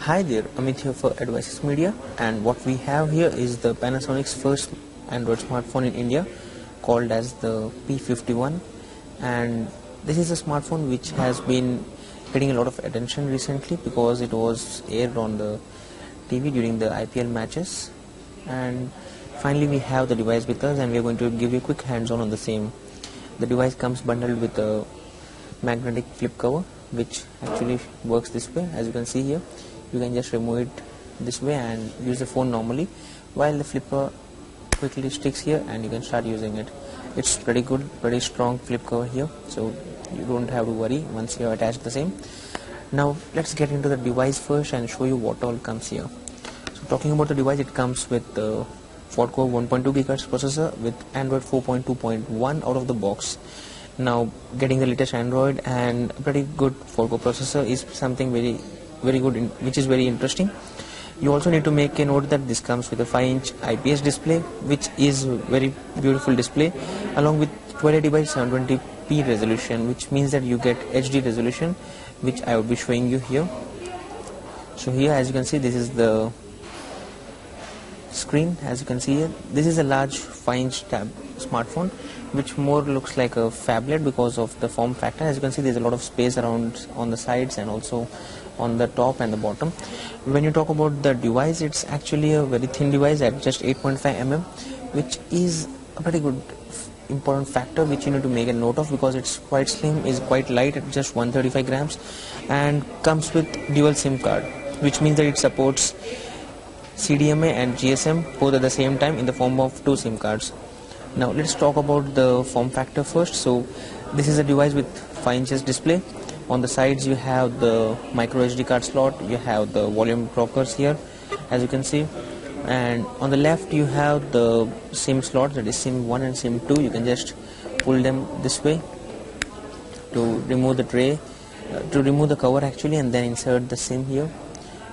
Hi there, Amit here for Advices Media, and what we have here is the Panasonic's first Android smartphone in India called as the P51, and this is a smartphone which has been getting a lot of attention recently because it was aired on the TV during the IPL matches, and finally we have the device with us and we are going to give you a quick hands-on on the same. The device comes bundled with a magnetic flip cover which actually works this way. As you can see here, you can just remove it this way and use the phone normally, while the flipper quickly sticks here and you can start using it. It's pretty good, pretty strong flip cover here, so you don't have to worry once you attach the same. Now let's get into the device first and show you what all comes here. So talking about the device, it comes with the quad-core 1.2 GHz processor with Android 4.2.1 out of the box. Now getting the latest Android and a pretty good 4-core processor is something very good, which is very interesting. You also need to make a note that this comes with a 5-inch IPS display, which is very beautiful display, along with 1280 by 720p resolution, which means that you get HD resolution, which I will be showing you here. So here, as you can see, this is the screen. As you can see here, this is a large 5-inch tab smartphone, which more looks like a phablet because of the form factor. As you can see, there's a lot of space around on the sides and also on the top and the bottom. When you talk about the device, it's actually a very thin device at just 8.5 mm, which is a pretty good important factor which you need to make a note of, because it's quite slim, is quite light at just 135 grams, and comes with dual SIM card, which means that it supports CDMA and GSM both at the same time in the form of 2 SIM cards. Now let's talk about the form factor first. So this is a device with 5 inches display. On the sides you have the micro SD card slot, you have the volume rockers here, as you can see, and on the left you have the SIM slot, that is SIM 1 and SIM 2. You can just pull them this way to remove the tray, to remove the cover actually, and then insert the SIM here.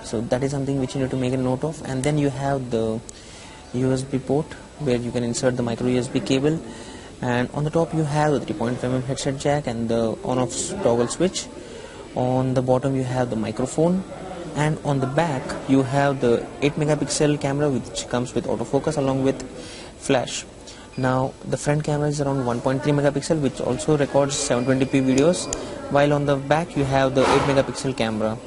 So that is something which you need to make a note of. And then you have the USB port where you can insert the micro USB cable, and on the top you have the 3.5 mm headset jack and the on-off toggle switch. On the bottom you have the microphone, and on the back you have the 8 megapixel camera which comes with autofocus along with flash. Now the front camera is around 1.3 megapixel which also records 720p videos, while on the back you have the 8 megapixel camera.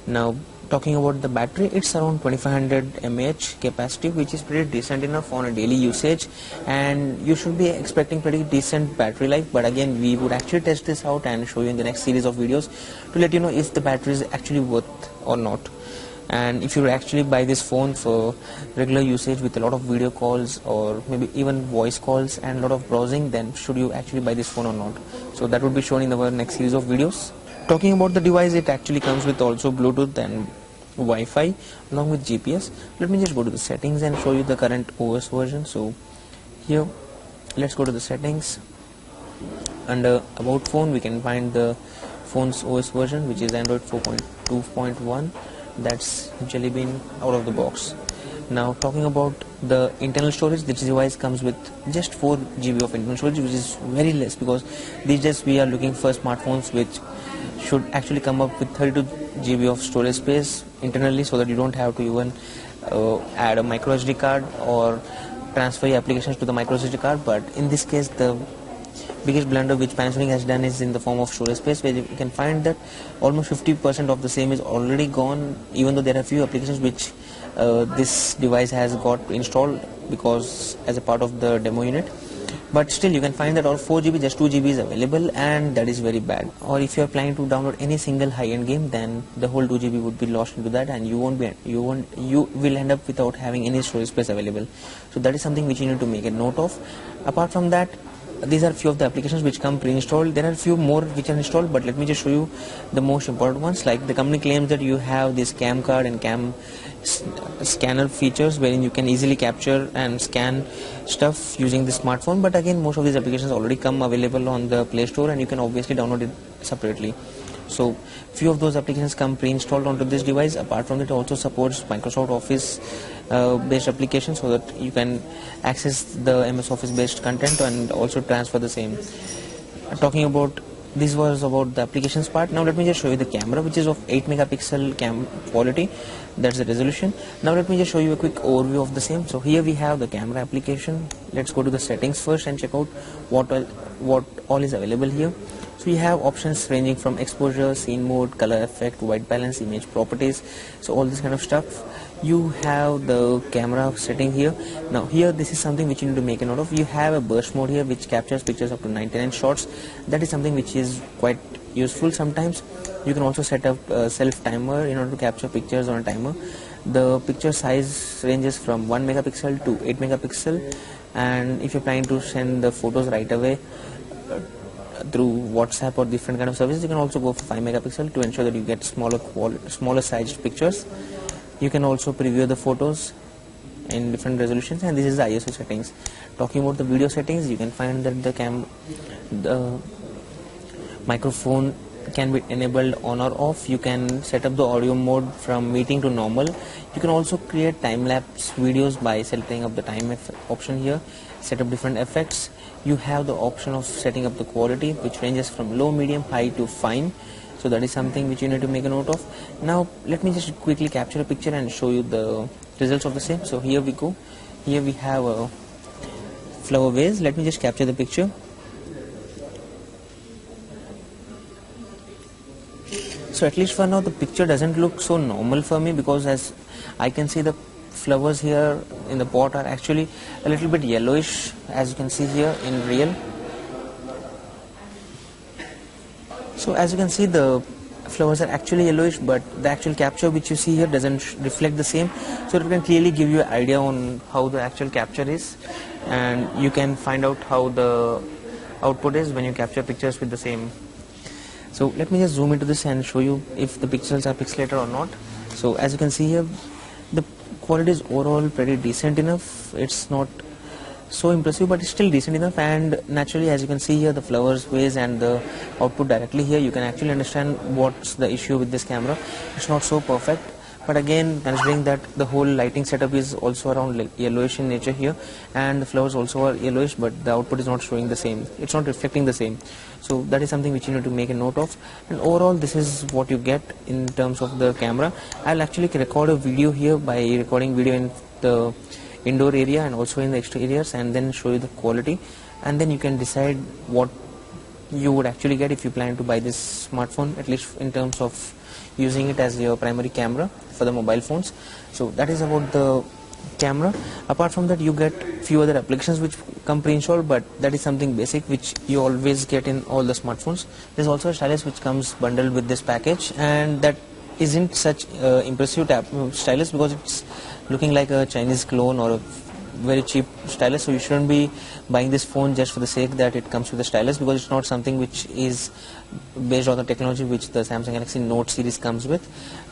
Now talking about the battery, it's around 2500 mAh capacity, which is pretty decent enough on a daily usage, and you should be expecting pretty decent battery life. But again, we would actually test this out and show you in the next series of videos to let you know if the battery is actually worth or not, and if you actually buy this phone for regular usage with a lot of video calls or maybe even voice calls and a lot of browsing, then should you actually buy this phone or not. So that would be shown in our next series of videos. Talking about the device, it actually comes with also Bluetooth and Wi-Fi along with GPS. Let me just go to the settings and show you the current OS version. So here, let's go to the settings. Under about phone, we can find the phone's OS version, which is Android 4.2.1. that's Jelly Bean out of the box. Now talking about the internal storage, this device comes with just 4 GB of internal storage, which is very less because these days we are looking for smartphones which should actually come up with 32 GB of storage space internally, so that you don't have to even add a micro SD card or transfer your applications to the micro SD card. But in this case, the biggest blunder which Panasonic has done is in the form of storage space, where you can find that almost 50% of the same is already gone, even though there are few applications which this device has got installed because as a part of the demo unit. But still you can find that all 4 GB, just 2 GB is available, and that is very bad. Or if you are planning to download any single high-end game, then the whole 2 GB would be lost into that, and you will end up without having any storage space available. So that is something which you need to make a note of. Apart from that, these are few of the applications which come pre-installed. There are few more which are installed, but let me just show you the most important ones. Like the company claims that you have this cam card and cam scanner features wherein you can easily capture and scan stuff using the smartphone, but again most of these applications already come available on the Play Store and you can obviously download it separately. So few of those applications come pre-installed onto this device. Apart from it, also supports Microsoft Office based applications, so that you can access the MS Office based content and also transfer the same. Talking about this was about the applications part. Now let me just show you the camera, which is of 8 megapixel quality. That's the resolution. Now let me just show you a quick overview of the same. So here we have the camera application. Let's go to the settings first and check out what all is available here. So you have options ranging from exposure, scene mode, color effect, white balance, image properties, so all this kind of stuff. You have the camera setting here. Now here, this is something which you need to make a note of. You have a burst mode here which captures pictures up to 99 shots. That is something which is quite useful sometimes. You can also set up a self timer in order to capture pictures on a timer. The picture size ranges from 1 megapixel to 8 megapixel, and if you're planning to send the photos right away through WhatsApp or different kind of services, you can also go for 5 megapixel to ensure that you get smaller sized pictures. You can also preview the photos in different resolutions, and this is the ISO settings. Talking about the video settings, you can find that the microphone can be enabled on or off. You can set up the audio mode from meeting to normal. You can also create time-lapse videos by setting up the time option here, set up different effects. You have the option of setting up the quality, which ranges from low, medium, high to fine. So that is something which you need to make a note of. Now let me just quickly capture a picture and show you the results of the same. So here we go. Here we have a flower vase. Let me just capture the picture. So at least for now the picture doesn't look so normal for me, because as I can see, the flowers here in the pot are actually a little bit yellowish, as you can see here in real. So as you can see, the flowers are actually yellowish, but the actual capture which you see here doesn't reflect the same. So it can clearly give you an idea on how the actual capture is, and you can find out how the output is when you capture pictures with the same. So let me just zoom into this and show you if the pixels are pixelated or not. So as you can see here, the quality is overall pretty decent enough. It's not so impressive, but it's still decent enough. And naturally, as you can see here, the flowers vase and the output directly here, you can actually understand what's the issue with this camera. It's not so perfect, but again, considering that the whole lighting setup is also around yellowish in nature here, and the flowers also are yellowish, but the output is not showing the same, it's not reflecting the same. So that is something which you need to make a note of. And overall, this is what you get in terms of the camera. I'll actually record a video here by recording video in the indoor area and also in the exteriors, and then show you the quality, and then you can decide what you would actually get if you plan to buy this smartphone, at least in terms of using it as your primary camera for the mobile phones. So that is about the camera. Apart from that, you get few other applications which come pre-installed, but that is something basic which you always get in all the smartphones. There's also a stylus which comes bundled with this package, and that isn't such impressive stylus, because it's looking like a Chinese clone or a very cheap stylus. So you shouldn't be buying this phone just for the sake that it comes with a stylus, because it's not something which is based on the technology which the Samsung Galaxy Note series comes with.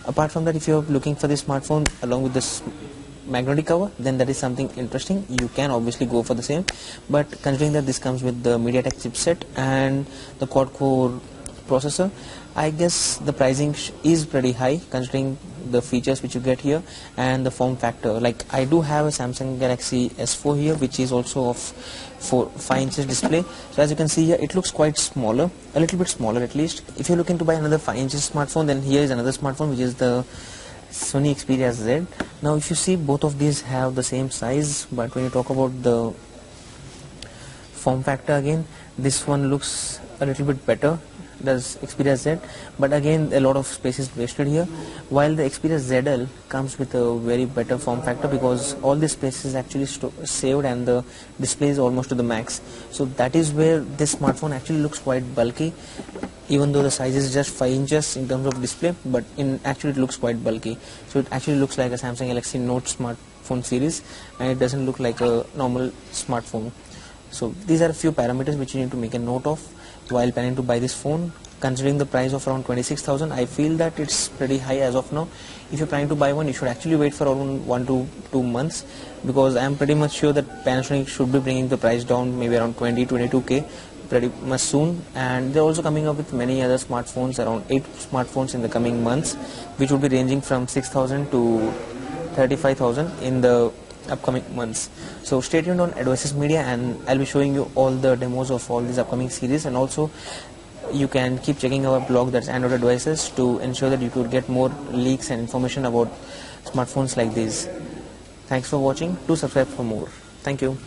Apart from that, if you're looking for this smartphone along with this magnetic cover, then that is something interesting. You can obviously go for the same, but considering that this comes with the MediaTek chipset and the quad-core processor, I guess the pricing is pretty high considering the features which you get here and the form factor. Like, I do have a Samsung Galaxy S4 here, which is also of 5 inches display. So as you can see here, it looks quite smaller, a little bit smaller at least. If you're looking to buy another 5 inches smartphone, then here is another smartphone, which is the Sony Xperia Z. Now if you see, both of these have the same size, but when you talk about the form factor, again, this one looks a little bit better, does Xperia Z, but again a lot of space is wasted here, while the Xperia ZL comes with a very better form factor, because all the space is actually saved and the display is almost to the max. So that is where this smartphone actually looks quite bulky, even though the size is just 5 inches in terms of display, but in actually it looks quite bulky. So it actually looks like a Samsung Galaxy Note smartphone series, and it doesn't look like a normal smartphone. So these are a few parameters which you need to make a note of while planning to buy this phone. Considering the price of around 26,000, I feel that it's pretty high as of now. If you're planning to buy one, you should actually wait for around 1 to 2 months, because I'm pretty much sure that Panasonic should be bringing the price down maybe around 22k pretty much soon. And they're also coming up with many other smartphones, around 8 smartphones in the coming months, which will be ranging from 6,000 to 35,000 in the upcoming months. So stay tuned on Advices Media, and I'll be showing you all the demos of all these upcoming series, and also you can keep checking our blog, that's Android Devices, to ensure that you could get more leaks and information about smartphones like these. Thanks for watching. Do subscribe for more. Thank you.